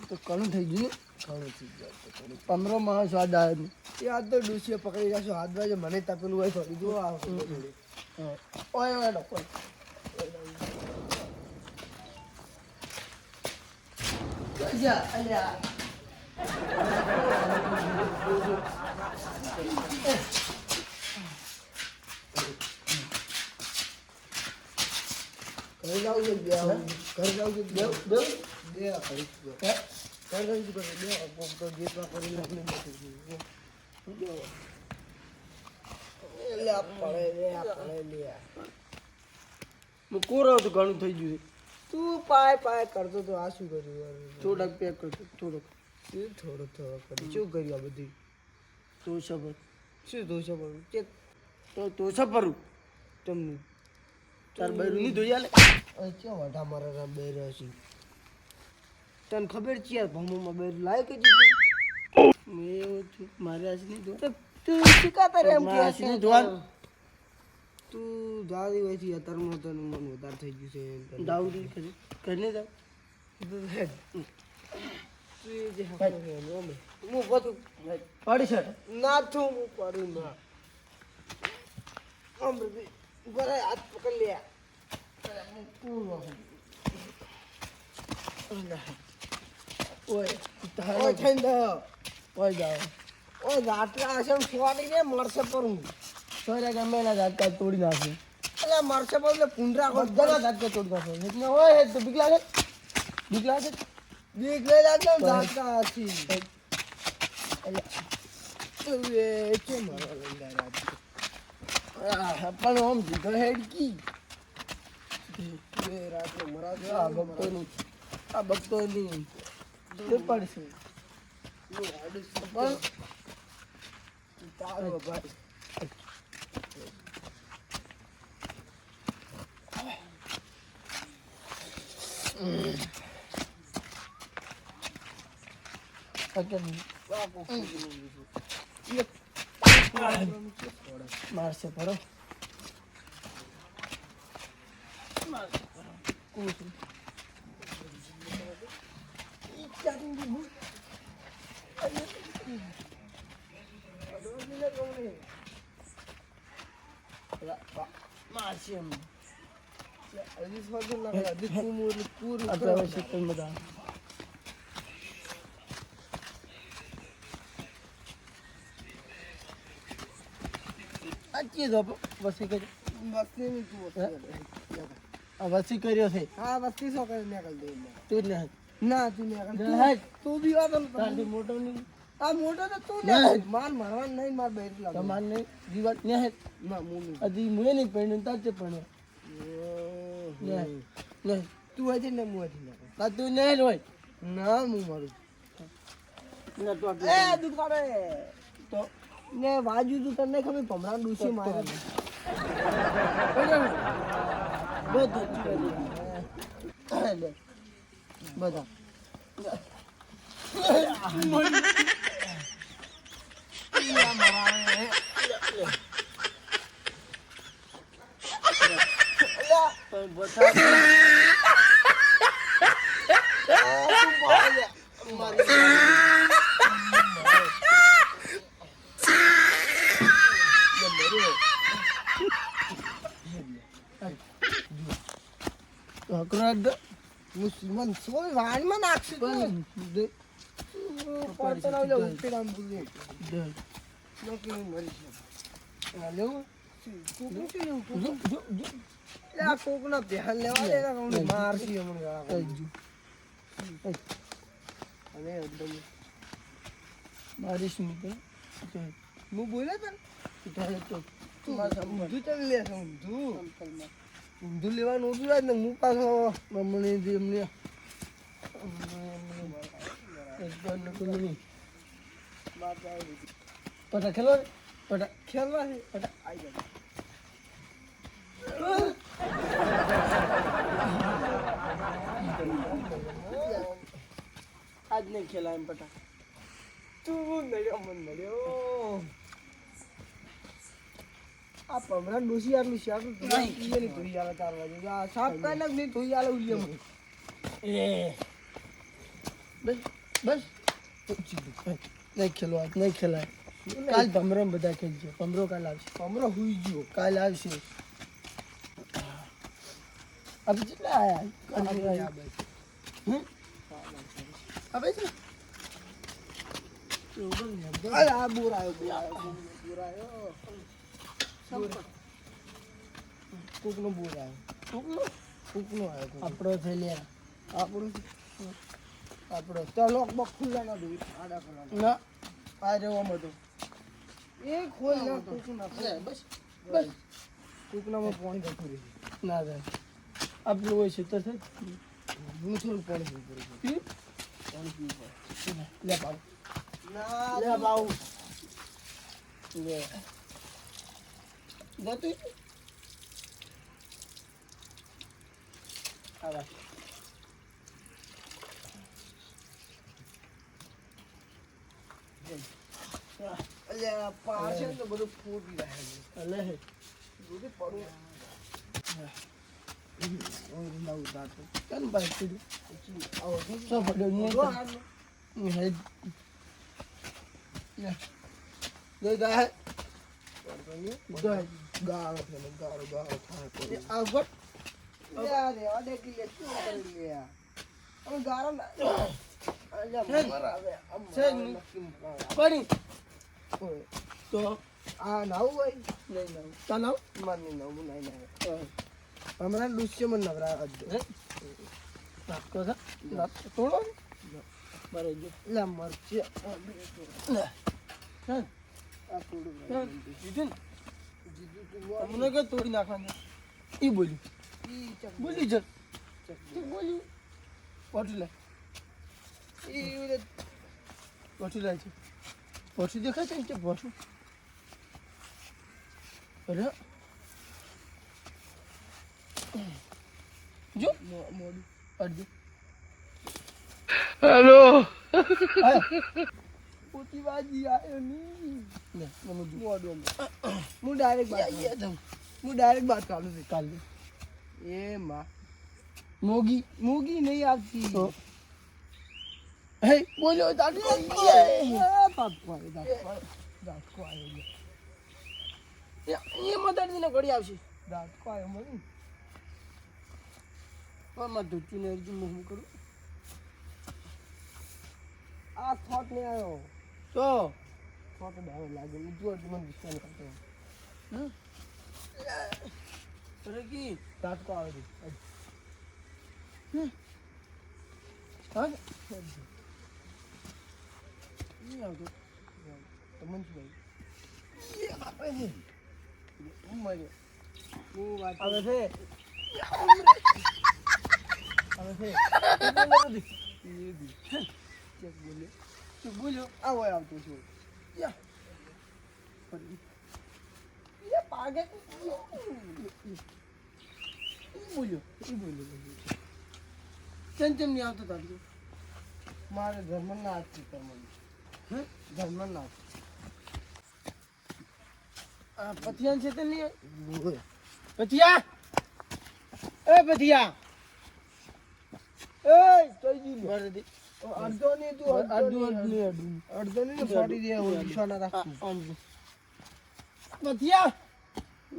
તો ઘણું થઈ ગયું ઘણું થઈ ગયું 15 માણસ સ્વાદ આવે એ આ તો ડૂસીએ પકડી જશો હાથ બાજુ મને તપેલું હોય થોડી જો આ ઓય ઓય ડોક્ટર જા અલ્યા ઘરે જાવ છે બે ઘરે જાવ છે બે બે બે કરી ઘરે જાવ છે બે તો જેટલા કરી નાખને લે પડે લે હું કોરો તો ઘણું થઈ ગયું તું પાય કરતો તો આ શું કર્યું થોડાક પેક કરતો થોડોક થોડો કરી શું કર્યું આ બધી તો સબર શું તો સબર કે તો સબરું તમને તાર બૈરું નહીં ધોઈ આલે ક્યાં વાઢા મારા બૈરા છે તને ખબર છે યાર ભમોમાં બૈરું લાય કે જીતું મેં એવું છું મારે આજ નહીં ધો તું શીખાતા રે એમ કે આજ નહીં ધોવાનું તું જાવી હોય છે અત્યારમાં તને મન વધારે થઈ ગયું છે દાઉદી કરી કરીને જાવ તું એ જે હું બધું પાડી છે ના તું હું પાડું ના ઉપર હાથ પકડ લે પૂરો ઓય તારો થઈને દો ઓય જાવ ઓય રાત્રા આસમ ફોડી દે મરસે પર હું સોરે ગમે ના જાત તોડી નાખે એટલે મરસે પર એટલે પુંડરા કો બધા જાત તોડી નાખે એટલે ઓય તો બીક લાગે બીક લાગે જાતા આછી એટલે એ કે મારો લંગારા પણ આમ જીતો હેડ કી રાત્રે મરા આ બગતો નહીં પડશે તારો ભાઈ મારશે પડો વસ્તી કર્યો છે હા વસ્તી શું કરી નીકળ દે તું ને ના તું નીકળ તું બી વાત મોટો નહીં આ મોટો તો તું ને માર મારવા નહીં માર બેર લાગે માર નહીં જીવત ને હે ના મુની અધી મુએ નહીં પડ્યું તાર તે પડ્યો ને તું હજી ને મુએ થી ના તું ને હોય ના હું મારું ના તો એ દુકાને તો ને વાજુ તું તને ખબર ભમરા ડૂસી મારે બધું બધા મુસલમાન સોય વાળમાં નાખશે કોકના ધ્યાન લેવા મારશી મારીશ હું બોલે ઊંધું લેવાનું ઓછું ને હું પાછો મમ્મી એમને પટા ખેલો પટા ખેલવા છે પટા આવી જાય આજ નહીં ખેલા એમ પટા તું નડ્યો મન નડ્યો આ પમરા ડોસી આટલું શાક નહીં ધોઈ આલે તારવા જો આ સાફ કાઈ નહીં ધોઈ આલે ઉલ્લે એ બસ બસ નહીં ખેલવા નહીં ખેલાય કાલ ભમરો બધા ખેલજો ભમરો કાલ આવશે ભમરો હુઈ ગયો કાલ આવશે અભી કેટલા આયા અબે છે અરે આ બોર આવ્યો કોકનો બોર આવ્યો કોકનો આવ્યો આપણો થઈ લે આપણો ચાલો બક ખુલ્લા ના દઉં આડા કરવાના ના આ રેવા મતો એ ખોલ ના કોકના બસ બસ કોકનામાં પાણી જતું રહે ના જાય આપણું હોય છે તો થાય હું થોડું પાણી પીવું પડે પાણી પીવું પડે લે પાવ ના લે પાવ લે જતું આવા અલ્યા પાછે તો બધું ફૂટી જાય અલે બધું પડું ઓય નવ દાતો કેમ ભાઈ તું આવો સો પડ્યો ની હે લે દે દા દે ગાળો થાય આ ગોટ યાર રેવા દે કે શું કરી લે અમે ગાળો ના અલ્યા મર આવે છે પડી તો આ નાવ હોય નહીં નાવ તા નાવ મારની નાવ નહીં નાવ હમણાં દુષ્ય મન નવરા અજ નાખતો છે થોડો બરે જો લે મરચી લે હા આ થોડું જીતું તમને કે તોડી નાખવાનું ઈ બોલ્યું બોલી જ બોલ્યું પોટી લે ઈ પોટી લે છે પોટી દેખાય છે કે પોટી અરે જો મોડું અડધી હેલો પોતી વાજી આયો ની લે મને મોડું હું ડાયરેક્ટ બાત કાઢું છું કાલે એ માં મોગી નહીં આવતી હે બોલ્યો દાદુ પાપકો આવ્યો એ મદદ ને ઘડી આવશે દાદકો આવ્યો મને માં ધૂચી ને અર્જુન હું કરું આ થોટ ને આવ્યો તો થોટ ડાવે લાગે જો મને ગુસ્સા ન કરતો અરે કી દાદકો આવે છે હા નહીં આવતો તમને શું ભાઈ હું મળ્યો હું વાત આવે છે બોલ્યો આવો આવતો છું પાગે બોલ્યો ચમ નહીં આવતો તારું મારે ધર્મ ના હાથ છે તમને ધર્મ ના હાથ પથિયાન છે તે નહીં પથિયા એ પથિયા એ તોય દી ભરે દે અડધો ની તું અડધો ની ફાડી દે હું નિશાના રાખું પથિયા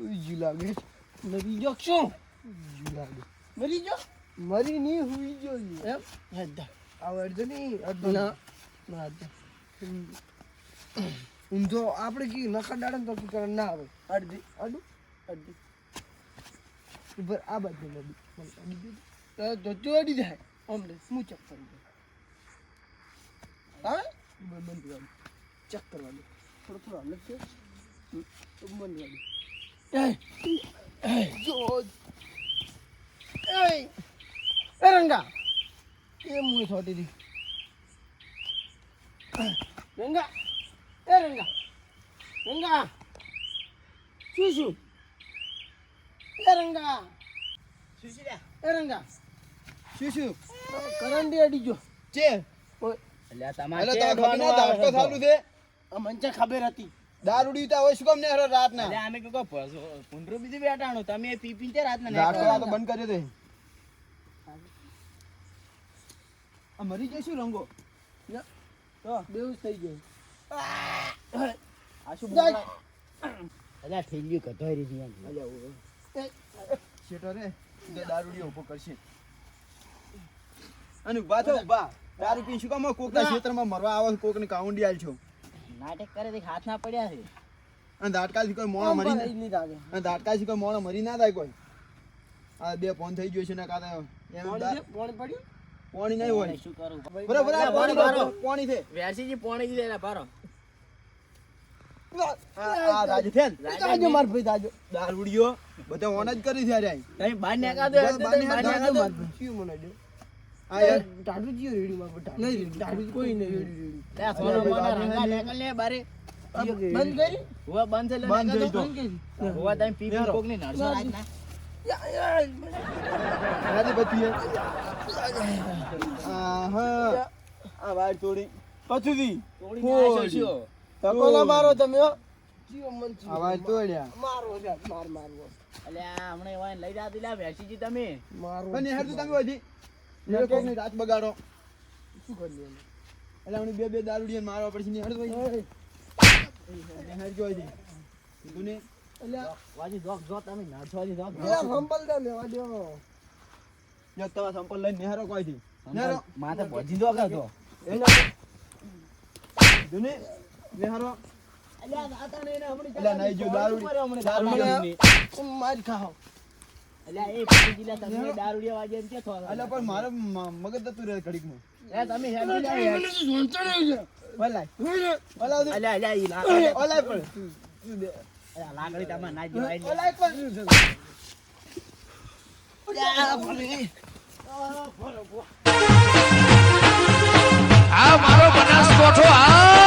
ઉજી લાગે મરી જો શું ઉજી લાગે મરી જો મરી ની હુઈ જો એમ હેડા આ અડધો ની અડધો ના ના ઊંધો આપણે કી નખા ડાડે તો કી કરે ના આવે અડધી ઉપર આ બાજુ અડી તો ચોડી જાય અમને હું ચેક કરી દઉં હા બંધ કરવાનું ચેક કરવાનું થોડો અલગ છે બંધ કરવાનું જો એ રંગા એ મું છોટી દી રંગા શું એ રંગા શું કરંડી અડી જો છે અલ્યા તમારે મને ખબર હતી દારૂડી તા હોય શું કામ ને રાત ના અમે કે પુંડરો બીજી બેટાણો તમે પી પી તે રાત ના તો બંધ કર્યો તે આ મરી જઈશું રંગો તો બેઉ થઈ ગયું આ શું બોલા અલ્યા ઠેલ્યું કઢાઈ રહી છે અલ્યા શેઠો રે તે દારૂડિયો ઉભો કરશે અને ઉભા થો ઉભા દારૂ પી શું કામ કોકના ક્ષેત્રમાં મરવા આવે કોકને કાઉન્ડી આલ છો નાટક કરે તે હાથ ના પડ્યા છે અને દાટકાથી કોઈ મોણો મરી નહીં લાગે અને દાટકાથી કોઈ મોણો મરી ના થાય કોઈ આ બે ફોન થઈ ગયો છે ને કાતે એમ પાણી પડ્યું પાણી નહીં હોય શું કરું બરાબર બરાબર. પાણી છે વેરસીજી પોણી દીધે પારો આ રાજુ થેન તાજો માર ભાઈ તાજો દારૂડિયો બધા ઓન જ કરી છે યાર તમે બહાર નીકળો દો બહાર નીકળો. તાજો માર ભાઈ શું મને દે આ યાર ટાટુ જીઓ રેડી માં નહીં ટાટુ કોઈ નહીં રેડી લે સોનો મોનો રંગા નીકળ લે બારે બંધ કરી હુવા બંધ છે બંધ લે થઈ તો. હુવા તમે પી પી કોક ની નડસો રાખ ના રાજુ બધી હા આ વાર તોડી પછુદી તોડી નાખ્યો છો તકોલા મારો તમે હો. જીઓ મન જીઓ. આ વાર તોડ્યા મારો છે મારવો અલ્યા હમણે વાય લઈ જા દિલા વેરસીજી તમે મારો પણ હેર તો તમે હજી એ કોકની રાત બગાડો શું કરી લે એટલે હમણાં બે દારૂડિયા મારવા પડશે ને હેડ ભાઈ હેડ જો હજી કીધું ને અલ્યા વાજી જોક જો તમે નડસોજી જોક પેલા સંપલ દે લેવા દો જો તમારા સંપલ લઈને નેહરો કોઈથી નેહરો માથે ભજી દો કરતો એના કીધું ને નેહરો અલ્યા દાતા ને હમણે એટલે નહીં જો દારૂડી મારી ખાઓ અલ્યા એ પી દિલા તમે દારૂડિયા વાજે એમ કે થો એટલે પણ મારે મગજ જતું રહે ઘડીકમાં એ તમે હેડ દિલા ઓલા અલ્યા ઈ ઓલા પણ અલ્યા લાકડી તમે ના જવાય ઓલા પણ